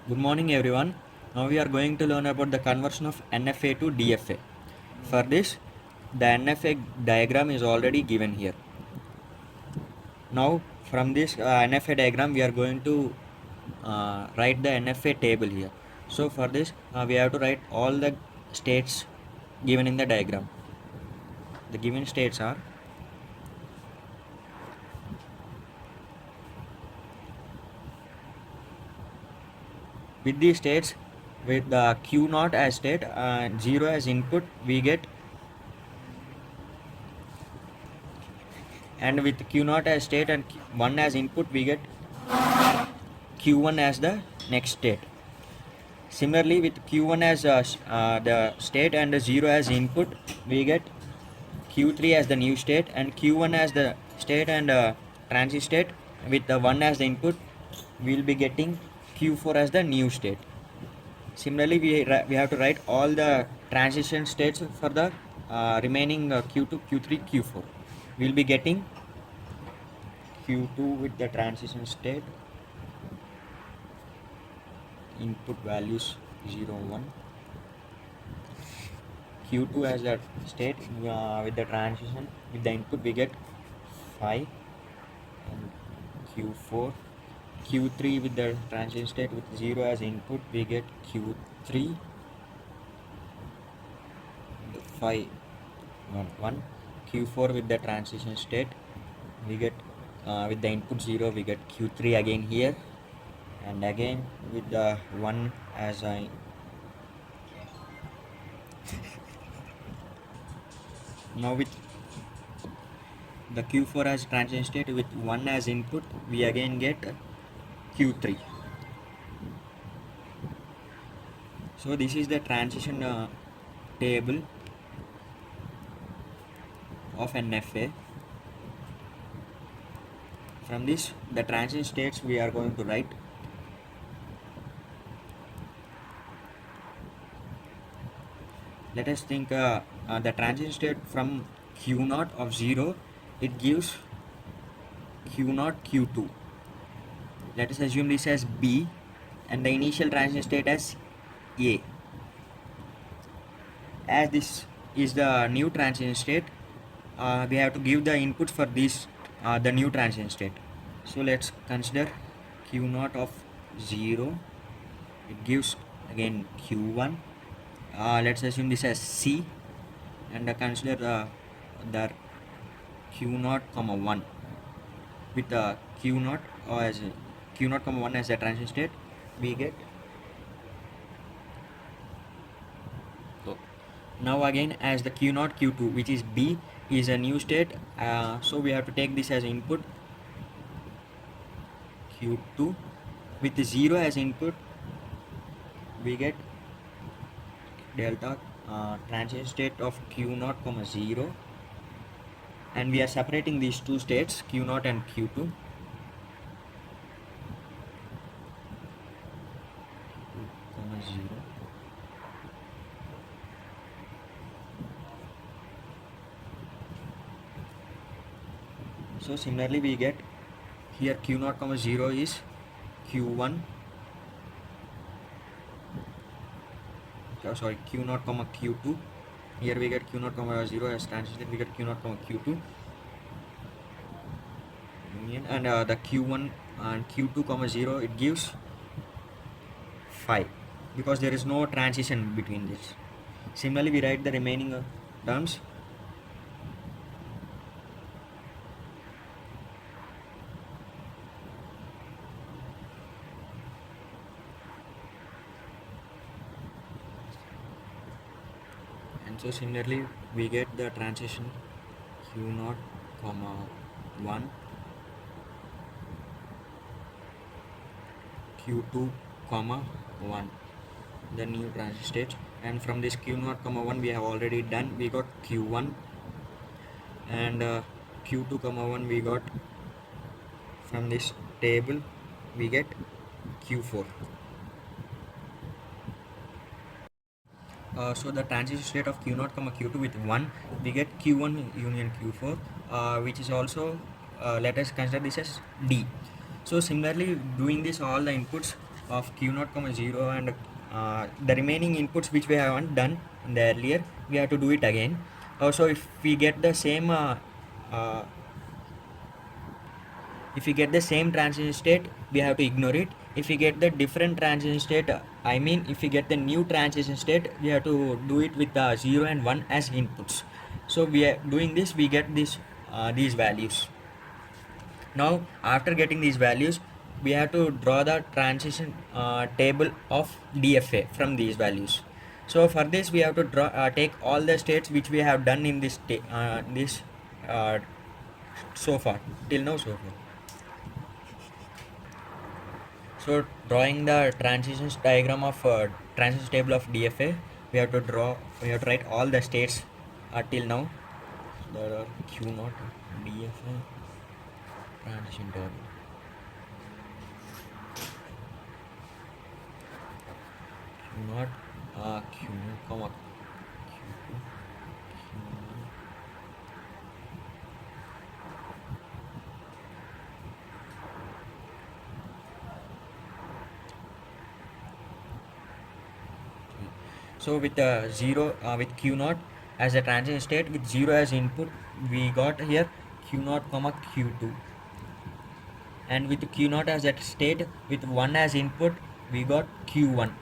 Good morning everyone. Now we are going to learn about the conversion of NFA to DFA. For this, the NFA diagram is already given here. Now from this NFA diagram we are going to write the NFA table here. So for this we have to write all the states given in the diagram. The given states are with these states with the Q naught as state, 0 as input we get, and with Q naught as state and 1 as input we get Q1 as the next state. Similarly, with Q1 as the state and 0 as input, we get Q3 as the new state, and Q1 as the state and transit state. With the 1 as the input, we will be getting Q4 as the new state. Similarly, we have to write all the transition states for the remaining Q2, Q3, Q4. We will be getting Q2 with the transition state, input values 0, 1. Q2 as the state with the transition with the input we get 5, and Q4. Q3 with the transition state with 0 as input we get Q3, 5, 1, 1. Q4 with the transition state we get with the input 0 we get Q3 again here, and again with the 1 as I now with the Q4 as transition state with 1 as input we again get Q3. So this is the transition table of NFA. From this the transition states we are going to write. Let us think the transition state from Q0 of 0, it gives Q0 Q2. Let us assume this as B and the initial transition state as A. As this is the new transition state, we have to give the inputs for this the new transition state. So let's consider Q0 of 0, it gives again Q1. Let's assume this as C, and consider the Q0 comma 1 with the Q0 as Q0 comma 1 as the transition state we get. So now again as the Q0 Q2 which is B is a new state, so we have to take this as input Q2 with the 0 as input we get delta transition state of Q0 comma 0, and we are separating these two states Q0 and Q2. Comma 0. So similarly we get here Q0 comma 0 is Q1, sorry, Q0 comma Q2. Here we get Q0 comma 0 as transition, we get Q0 comma Q2 union, and the Q1 and Q2 comma 0 it gives 5 because there is no transition between this. Similarly we write the remaining terms. And so similarly we get the transition Q0 comma 1, Q2 comma 1, the new transition state, and from this Q0 comma 1 we have already done, we got Q1, and Q2 comma 1 we got from this table we get Q4. So the transition state of Q0 comma Q2 with 1 we get Q1 union Q4, which is also let us consider this as D. So similarly doing this all the inputs of q0 comma 0 and the remaining inputs which we haven't done in the earlier, we have to do it again. Also, if we get the same uh, if we get the same transition state, we have to ignore it. If we get the different transition state, I mean if we get the new transition state, we have to do it with 0 and 1 as inputs. So we are doing this, we get this these values. Now after getting these values, we have to draw the transition table of DFA from these values. So for this we have to draw take all the states which we have done in this uh, so far till now so far. So drawing the transitions diagram of transition table of DFA, we have to write all the states till now. There are Q0 DFA transition table. Q0 Q0 comma Q2 Q1. So with 0 with Q0 as a transition state with 0 as input, we got here Q0 comma Q2, and with Q0 as that state with 1 as input, we got Q1.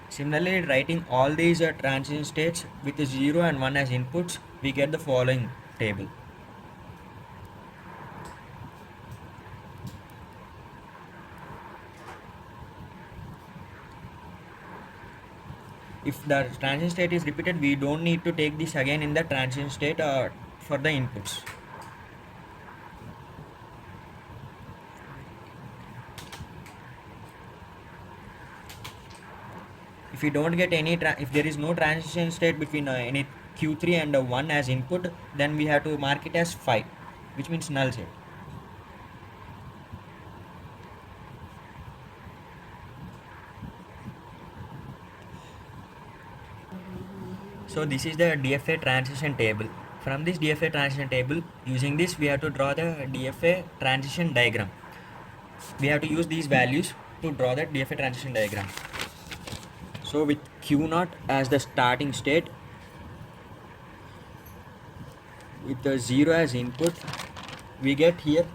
Similarly, writing all these transition states with 0 and 1 as inputs, we get the following table. If the transition state is repeated, we don't need to take this again in the transition state for the inputs. If we don't get any, if there is no transition state between any Q3 and 1 as input, then we have to mark it as 5, which means null set. So this is the DFA transition table. From this DFA transition table, using this we have to draw the DFA transition diagram. We have to use these values to draw that DFA transition diagram. So with Q0 as the starting state, with the 0 as input, we get here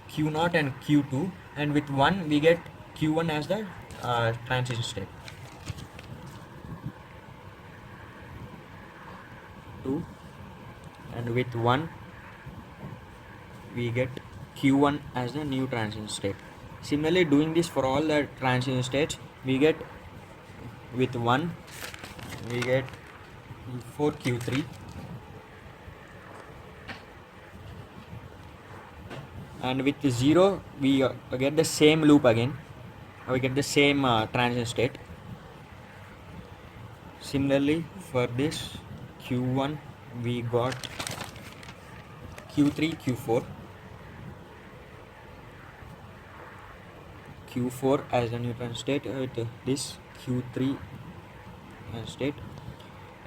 Q0 and Q2, and with 1 we get Q1 as the transition state. 2, and with 1 we get Q1 as the new transition state. Similarly, doing this for all the transition states, we get with 1 we get 4 Q3, and with 0 we get the same loop again, we get the same transition state. Similarly, for this Q1 we got Q3 Q4, Q4 as the new transition state with this Q3 state,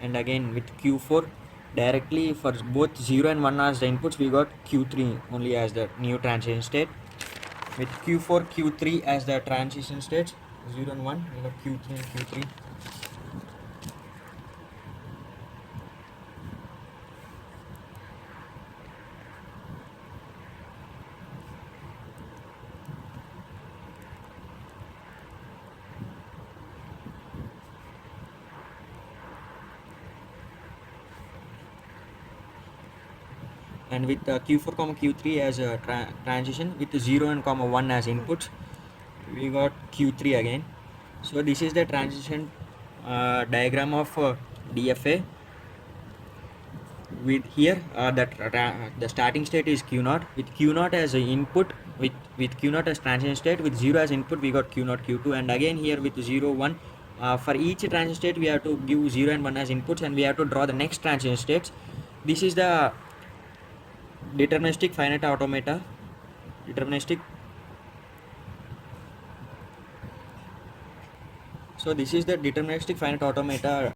and again with Q4 directly for both 0 and 1 as the inputs, we got Q3 only as the new transition state. With Q4 Q3 as the transition states, 0 and 1 we got Q3 and Q3. And with Q4 comma Q3 as a transition with 0 and comma 1 as inputs, we got Q3 again. So this is the transition diagram of DFA. With here the starting state is Q0 with Q0 as an input, with Q0 as transition state, with 0 as input we got Q0 Q2, and again here with 0 1 for each transition state we have to give 0 and 1 as inputs, and we have to draw the next transition states. This is the deterministic finite automata. So this is the deterministic finite automata